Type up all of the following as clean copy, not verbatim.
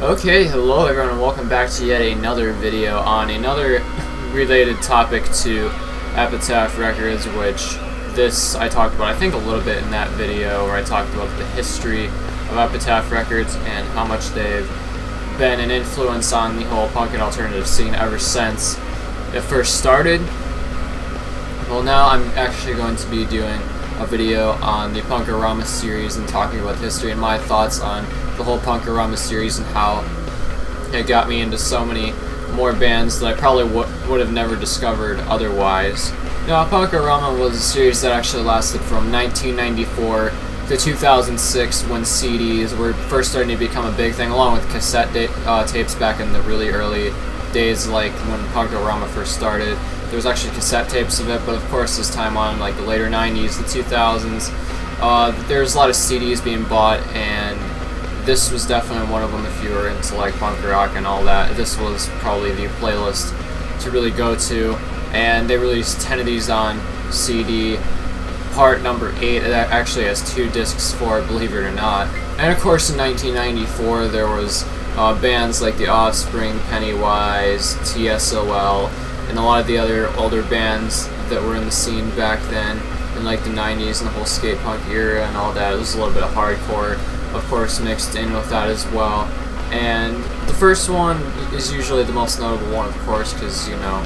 Okay, hello everyone and welcome back to yet another video on another related topic to Epitaph Records, which I talked about I think a little bit in that video where I talked about the history of Epitaph Records and how much they've been an influence on the whole punk and alternative scene ever since it first started. Well, now I'm actually going to be doing a video on the Punk-O-Rama series and talking about the history and my thoughts on the whole Punk-O-Rama series and how it got me into so many more bands that I probably would have never discovered otherwise. Now, Punk-O-Rama was a series that actually lasted from 1994 to 2006 when CDs were first starting to become a big thing, along with cassette tapes back in the really early days, like when Punk-O-Rama first started. There was actually cassette tapes of it, but of course this time on, like the later 90s, the 2000s, there's a lot of CDs being bought, and this was definitely one of them if you were into like punk rock and all that. This was probably the playlist to really go to, and they released 10 of these on CD. Part number 8, it actually has 2 discs for it, believe it or not. And of course in 1994 there was bands like The Offspring, Pennywise, TSOL, and a lot of the other older bands that were in the scene back then in like the 90s and the whole skate punk era and all that. It was a little bit of hardcore, of course, mixed in with that as well. And the first one is usually the most notable one, of course, because, you know,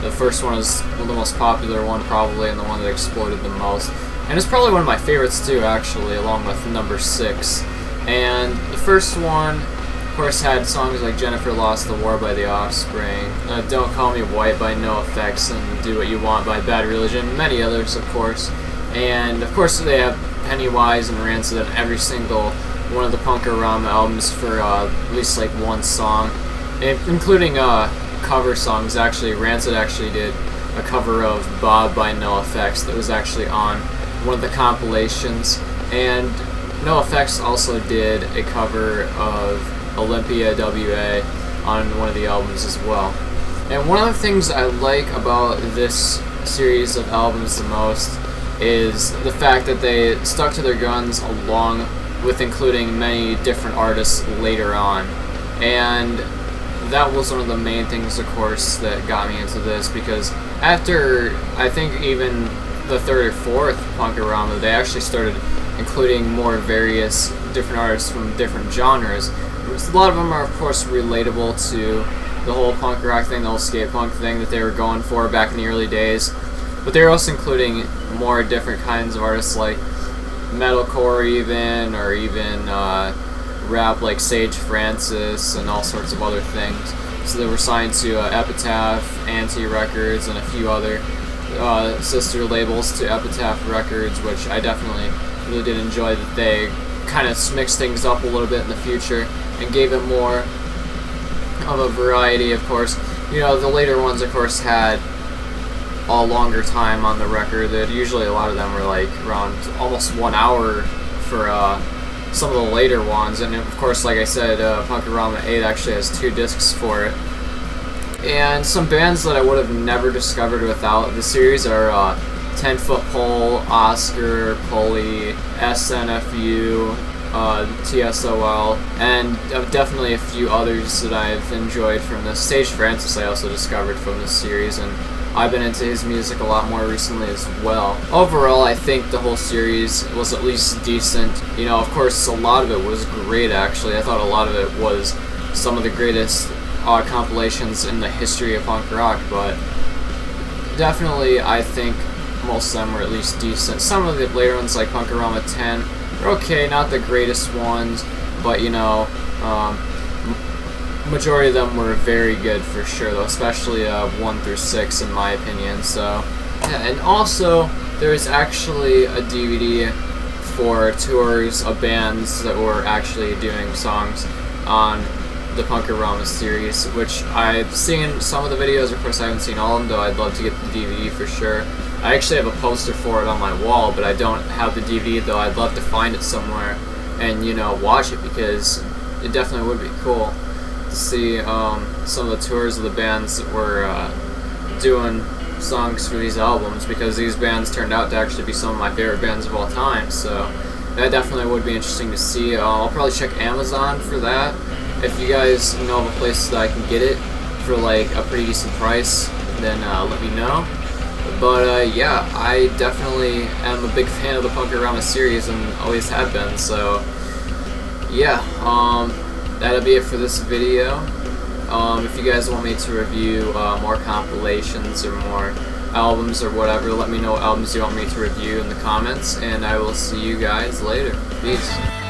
the first one is the most popular one probably and the one that exploded the most. And it's probably one of my favorites too, actually, along with number 6. And the first one, of course, had songs like Jennifer Lost the War by The Offspring, Don't Call Me White by NoFX, and Do What You Want by Bad Religion, and many others, of course. And of course they have Pennywise and Rancid on every single one of the Punk-O-Rama albums for at least like one song, including cover songs. Actually, Rancid actually did a cover of Bob by NoFX that was actually on one of the compilations, and NoFX also did a cover of Olympia WA on one of the albums as well. And one of the things I like about this series of albums the most is the fact that they stuck to their guns along with including many different artists later on. And that was one of the main things, of course, that got me into this, because after, I think, even the 3rd or 4th Punk-O-Rama, they actually started including more various different artists from different genres. A lot of them are, of course, relatable to the whole punk rock thing, the whole skate punk thing that they were going for back in the early days. But they were also including more different kinds of artists like metalcore even, or even rap like Sage Francis and all sorts of other things. So they were signed to Epitaph, Anti-Records, and a few other sister labels to Epitaph Records, which I definitely really did enjoy that they kind of mixed things up a little bit in the future and gave it more of a variety, of course. You know, the later ones, of course, had a longer time on the record. That usually a lot of them were like around almost 1 hour for some of the later ones. And of course, like I said, Punk-O-Rama 8 actually has 2 discs for it. And some bands that I would have never discovered without the series are 10 Foot Pole, Oscar, Pulley, SNFU, TSOL, and definitely a few others that I've enjoyed from this. Sage Francis I also discovered from this series, and I've been into his music a lot more recently as well. Overall, I think the whole series was at least decent. You know, of course, a lot of it was great, actually. I thought a lot of it was some of the greatest compilations in the history of punk rock, but definitely I think most of them were at least decent. Some of the later ones, like Punk-O-Rama 10, are okay, not the greatest ones, but you know, majority of them were very good for sure, though, especially 1 through 6 in my opinion. So yeah, and also there's actually a DVD for tours of bands that were actually doing songs on the Punk-O-Rama series, which I've seen some of the videos. Of course, I haven't seen all of them, though I'd love to get the DVD for sure. I actually have a poster for it on my wall, but I don't have the DVD, though I'd love to find it somewhere and, you know, watch it, because it definitely would be cool to see some of the tours of the bands that were doing songs for these albums, because these bands turned out to actually be some of my favorite bands of all time, so that definitely would be interesting to see. I'll probably check Amazon for that if you guys know of a place that I can get it for like a pretty decent price, then let me know. But yeah, I definitely am a big fan of the Punk-O-Rama series and always have been. So yeah, that'll be it for this video. If you guys want me to review more compilations or more albums or whatever, let me know what albums you want me to review in the comments, and I will see you guys later. Peace.